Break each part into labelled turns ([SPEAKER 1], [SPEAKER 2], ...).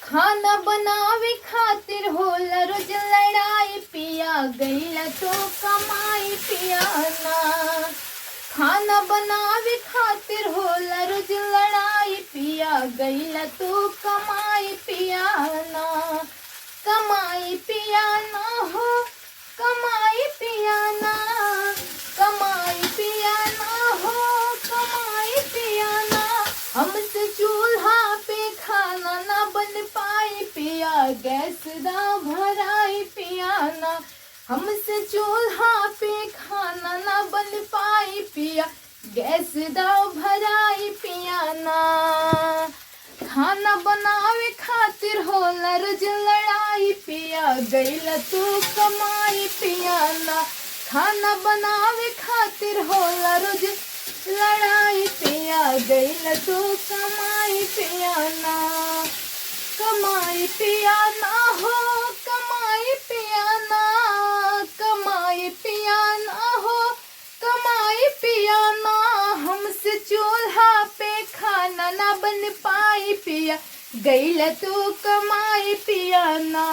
[SPEAKER 1] खाना बनावे खातिर होला रोज लड़ाई पिया गईला तो कमाई पिया ना। खाना बनावे खातिर होला रोज लड़ाई पिया गईला तो कमाई पिया ना। कमाई पिया ना हो कमाई पिया ना। कमाई पिया ना हो कमाई पिया ना। हमसे चूल्हा पे खाना ना बन पाई पिया गैस दा भराई पिया ना। हमसे चूल्हा पे खाना ना बन पाई पिया गैस दा भराई पिया ना। खाना बनावे खातिर होला रोज लड़ाई पिया गईला तो कमाई पिया ना। खाना बनावे खातिर होला रोज लड़ाई पिया गईला तो कमाई पिया ना। कमाई पिया ना हो कमाई पिया ना। कमाई पिया ना हो कमाई पिया ना। हमसे चूल्हा पे खाना ना बन पाई पिया गईला तो कमाई पिया ना।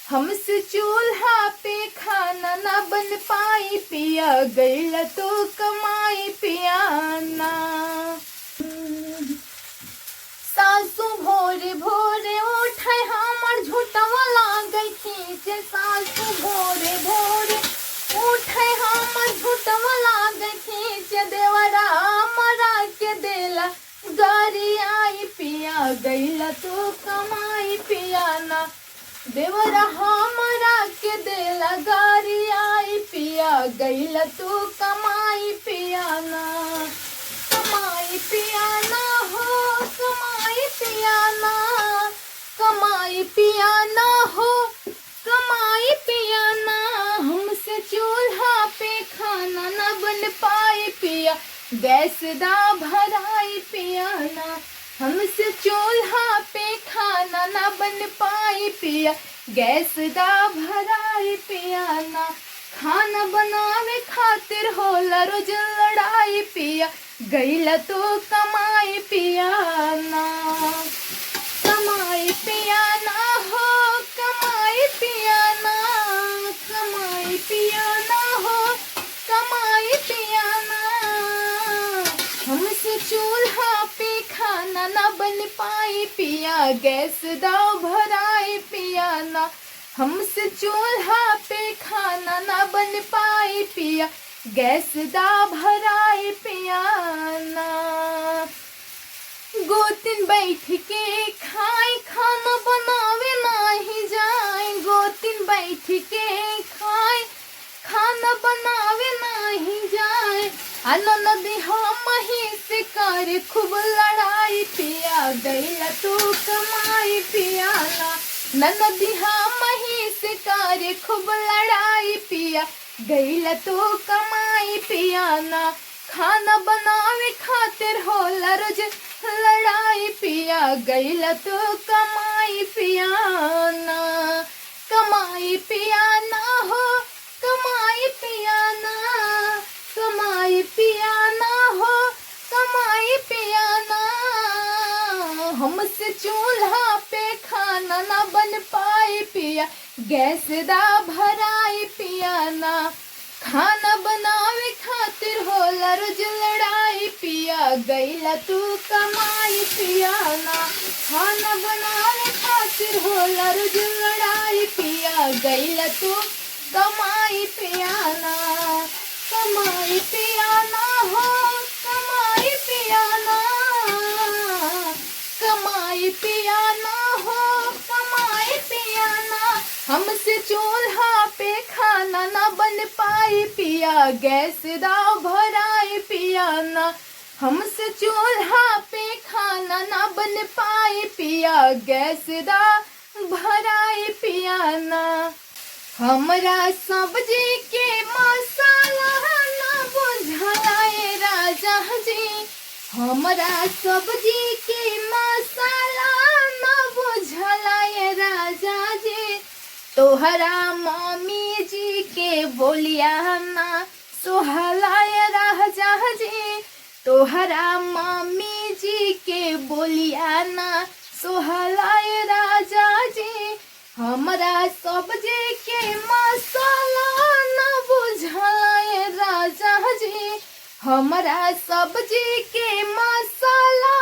[SPEAKER 1] हमसे चूल्हा पे खाना ना बन पाई पिया गईला तो कमाई पिया ना। सासू भोरे भोरे उठे हमर झूठवा लागल खींचे। सासू भोरे भोरे उठे हमर झूठवा लागल खींचे। देवरा मरा के देला गारी आई पिया गईला तो कमाई पिया ना। देवरा हमरा के देला गारी आई पिया गईला तो कमाई पिया ना। कमाई पिया ना हो कमाई पिया ना। कमाई पिया ना हो कमाई पिया ना। हमसे चूल्हा पे खाना ना बन पाई पिया गैस दा भराई पिया ना। हमसे चूल्हा पे खाना ना बन पाई पिया गैस दा भराई पिया ना। खाना बनावे खातिर होला रोज लड़ाई पिया गईला तो कमाई पिया ना। कमाई पिया ना हो कमाई पिया ना। कमाई पिया ना हो कमाई पिया ना। हमसे चूल्हा पे खाना ना बन पाई पिया गैस दा भराई पिया ना। हमसे चूल्हा पे खाना ना बन पाई पिया गैस दा भराई पिया ना। गोतिन बैठ के खाए खाना बनावे नाही जाए। गोतिन बैठ के खाए खाना बनावे नहीं जाए। नदी हम ही से कर खूब लड़ाई पिया गईला तो कमाई पिया ना। नदी हम ही से कर खूब लड़ाई पिया गईला तो कमाई पिया ना। खाना बनावे खातिर होला रोज लड़ाई पिया गईला तो कमाई पिया ना। कमाई पिया ना हो कमाई पिया ना। कमाई पिया ना हो कमाई पिया ना। हमसे चूल्हा पे खाना ना बन पाई पिया गैस दा भराई पिया ना। खाना बनावे खातिर होला रोज लड़ाई पिया गईला तू कमाई पिया ना। खाना बनावे खातिर होला रोज लड़ाई पिया गईला तू कमाई पिया ना। कमाई पिया ना हो कमाई पिया ना। कमाई पिया ना हो कमाई पिया ना। हमसे चूल्हा पे खाना ना बन पाई पिया गैस दा भराई पिया ना। हमसे चूल्हा पे खाना ना बन पाई पिया गैस दा भराई पिया ना। हमरा सब्जी के मसाला ना बुझाए राजा जी। हमरा सब्जी के मसाला ना बुझाए राजा जी। तोहरा मम्मी जी के बोलिया ना सोहलाए राजा जी। तोहरा मम्मी जी के बोलिया ना सोहलाए राजा हमरा सब्जी के मसाला न बुझाए राजा जी, हमरा सब्जी के मसाला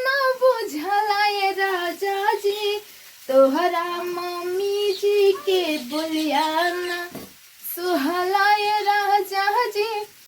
[SPEAKER 1] न बुझाए राजा जी, तोहरा मम्मी जी के बोलिया ना